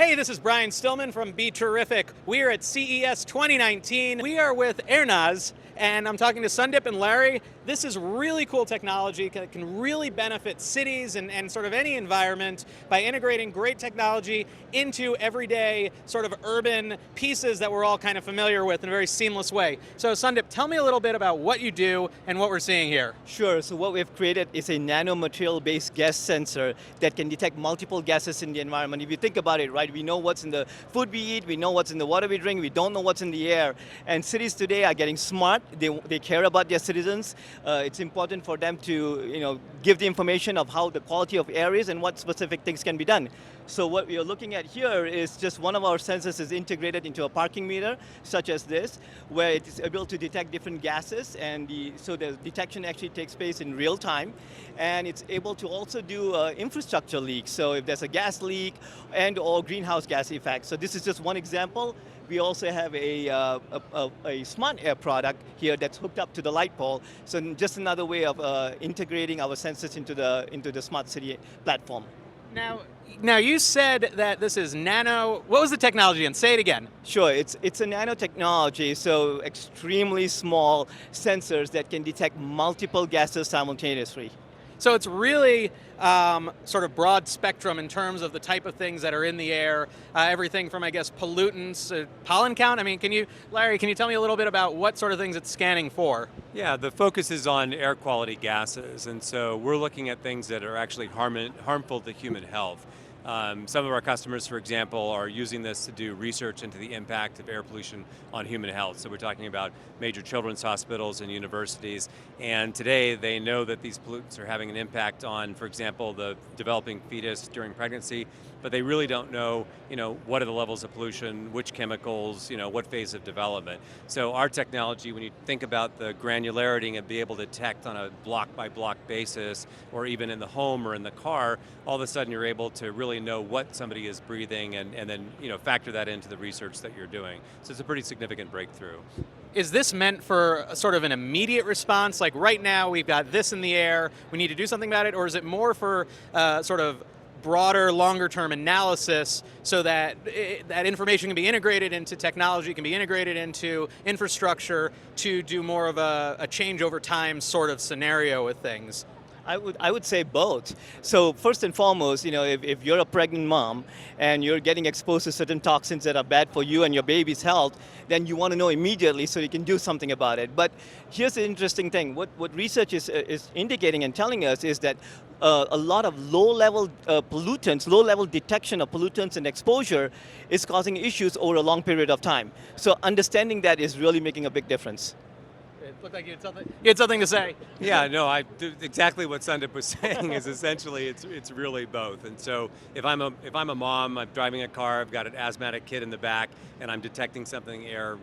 Hey, this is Brian Stillman from BeTerrific. We are at CES 2019. We are with Aernos, and I'm talking to Sundip and Larry. This is really cool technology that can really benefit cities and sort of any environment by integrating great technology into everyday sort of urban pieces that we're all kind of familiar with in a very seamless way. So Sundip, tell me a little bit about what you do and what we're seeing here. Sure, so what we've created is a nanomaterial-based gas sensor that can detect multiple gases in the environment. If you think about it, right, we know what's in the food we eat, we know what's in the water we drink, we don't know what's in the air. And cities today are getting smart, they care about their citizens. It's important for them to give the information of how the quality of air is and what specific things can be done. So what we are looking at here is just one of our sensors is integrated into a parking meter, such as this, where it is able to detect different gases, and so the detection actually takes place in real time, and it's able to also do infrastructure leaks. So if there's a gas leak and/or greenhouse gas effect. So this is just one example. We also have a smart air product here that's hooked up to the light pole. So just another way of integrating our sensors into the smart city platform. Now you said that this is nano. What was the technology? And say it again. Sure, it's a nanotechnology, so extremely small sensors that can detect multiple gases simultaneously. So it's really sort of broad spectrum in terms of the type of things that are in the air, everything from, I guess, pollutants, pollen count. I mean, Larry, can you tell me a little bit about what sort of things it's scanning for? Yeah, the focus is on air quality gases, and so we're looking at things that are actually harmful to human health. Some of our customers, for example, are using this to do research into the impact of air pollution on human health. So we're talking about major children's hospitals and universities, and today they know that these pollutants are having an impact on, for example, the developing fetus during pregnancy, but they really don't know, what are the levels of pollution, which chemicals, what phase of development. So our technology, when you think about the granularity and be able to detect on a block-by-block basis, or even in the home or in the car, all of a sudden you're able to really know what somebody is breathing and then factor that into the research that you're doing. So it's a pretty significant breakthrough. Is this meant for sort of an immediate response? Like right now we've got this in the air, we need to do something about it, or is it more for sort of broader, longer-term analysis so that that information can be integrated into technology, can be integrated into infrastructure to do more of a change over time sort of scenario with things? I would say both. So first and foremost, if you're a pregnant mom and you're getting exposed to certain toxins that are bad for you and your baby's health, then you want to know immediately so you can do something about it. But here's the interesting thing. What research is indicating and telling us is that a lot of low-level pollutants, low-level detection of pollutants and exposure is causing issues over a long period of time. So understanding that is really making a big difference. It looked like you had something to say. Yeah, no, exactly what Sundip was saying is essentially it's really both. And so if I'm a mom, I'm driving a car, I've got an asthmatic kid in the back, and I'm detecting something in the air,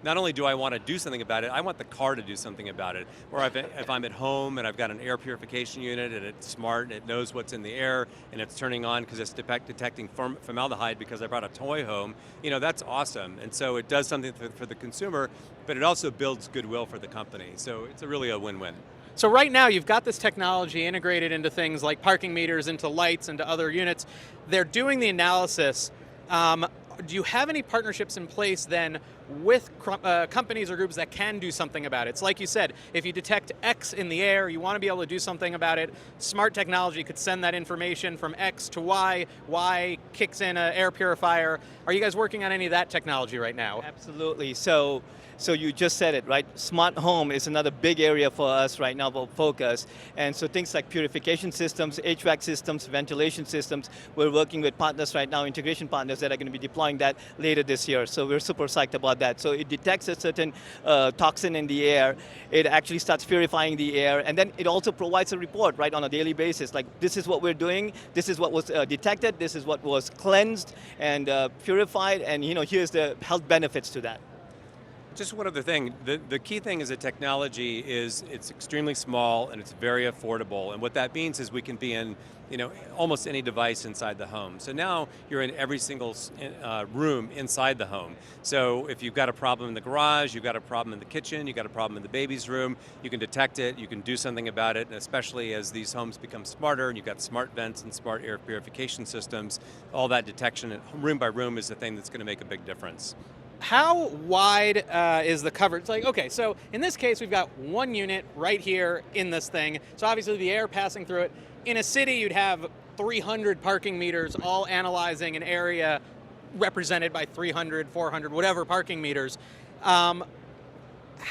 not only do I want to do something about it, I want the car to do something about it. Or if I'm at home and I've got an air purification unit and it's smart and it knows what's in the air and it's turning on because it's detecting formaldehyde because I brought a toy home, that's awesome. And so it does something for the consumer, but it also builds goodwill for the company. So it's really a win-win. So right now you've got this technology integrated into things like parking meters, into lights, into other units. They're doing the analysis. Do you have any partnerships in place then with companies or groups that can do something about it? It's like you said, if you detect X in the air, you want to be able to do something about it. Smart technology could send that information from X to Y. Y kicks in an air purifier. Are you guys working on any of that technology right now? Absolutely. So you just said it, right? Smart home is another big area for us right now for focus. And so things like purification systems, HVAC systems, ventilation systems, we're working with partners right now, integration partners that are going to be deploying that later this year. So we're super psyched about that. So it detects a certain toxin in the air. It actually starts purifying the air. And then it also provides a report, right, on a daily basis. Like, this is what we're doing. This is what was detected. This is what was cleansed and purified. And, here's the health benefits to that. Just one other thing, the key thing is that technology it's extremely small and it's very affordable, and what that means is we can be in almost any device inside the home. So now you're in every single room inside the home. So if you've got a problem in the garage, you've got a problem in the kitchen, you've got a problem in the baby's room, you can detect it, you can do something about it, and especially as these homes become smarter and you've got smart vents and smart air purification systems, all that detection room by room is the thing that's going to make a big difference. How wide is the coverage? Like, okay, so in this case, we've got one unit right here in this thing. So obviously the air passing through it. In a city, you'd have 300 parking meters all analyzing an area represented by 300, 400, whatever parking meters.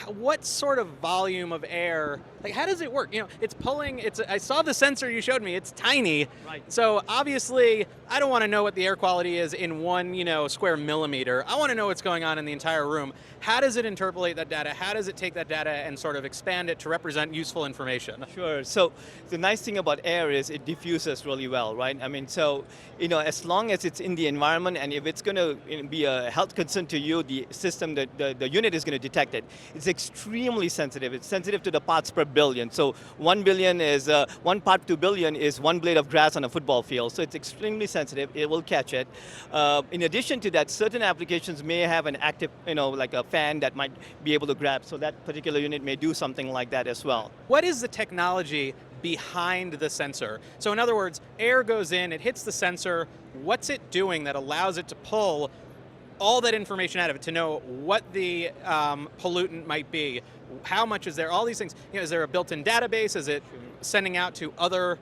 What sort of volume of air, like how does it work? It's pulling, I saw the sensor you showed me, it's tiny. Right. So obviously, I don't want to know what the air quality is in one, square millimeter. I want to know what's going on in the entire room. How does it interpolate that data? How does it take that data and sort of expand it to represent useful information? Sure. So the nice thing about air is it diffuses really well, right? I mean, so, as long as it's in the environment and if it's going to be a health concern to you, the system, the unit is going to detect it. It's extremely sensitive. It's sensitive to the parts per billion. So 1 billion is, 1 part per billion is one blade of grass on a football field. So it's extremely sensitive. It will catch it. In addition to that, certain applications may have an active, like a fan that might be able to grab. So that particular unit may do something like that as well. What is the technology behind the sensor? So in other words, air goes in, it hits the sensor. What's it doing that allows it to pull all that information out of it to know what the pollutant might be? How much is there? All these things. Is there a built-in database? Is it sending out to other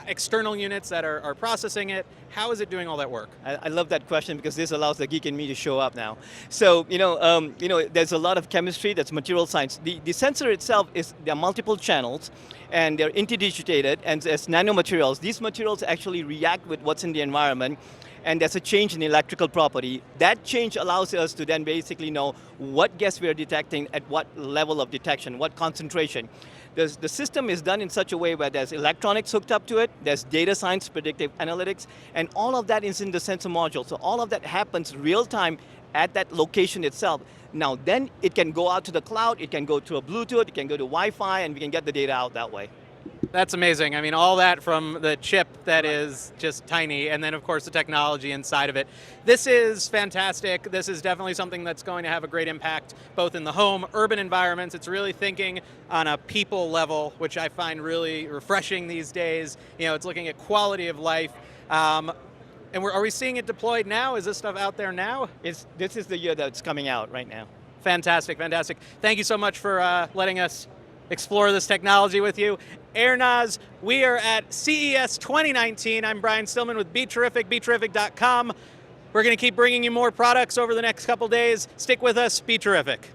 external units that are processing it? How is it doing all that work? I love that question because this allows the geek in me to show up now. So, there's a lot of chemistry, that's material science. The sensor itself there are multiple channels and they're interdigitated and as nanomaterials. These materials actually react with what's in the environment and there's a change in electrical property. That change allows us to then basically know what gas we are detecting at what level of detection, what concentration. The system is done in such a way where there's electronics hooked up to it, there's data science, predictive analytics, and all of that is in the sensor module. So all of that happens real time at that location itself. Now then it can go out to the cloud, it can go to a Bluetooth, it can go to Wi-Fi, and we can get the data out that way. That's amazing. I mean, all that from the chip that is just tiny, and then of course the technology inside of it. This is fantastic. This is definitely something that's going to have a great impact both in the home, urban environments. It's really thinking on a people level, which I find really refreshing these days. It's looking at quality of life. And are we seeing it deployed now? Is this stuff out there now? This is the year that's coming out right now. Fantastic, fantastic. Thank you so much for letting us explore this technology with you. Aernos, we are at CES 2019. I'm Brian Stillman with BeTerrific, BeTerrific.com. We're going to keep bringing you more products over the next couple days. Stick with us, be terrific.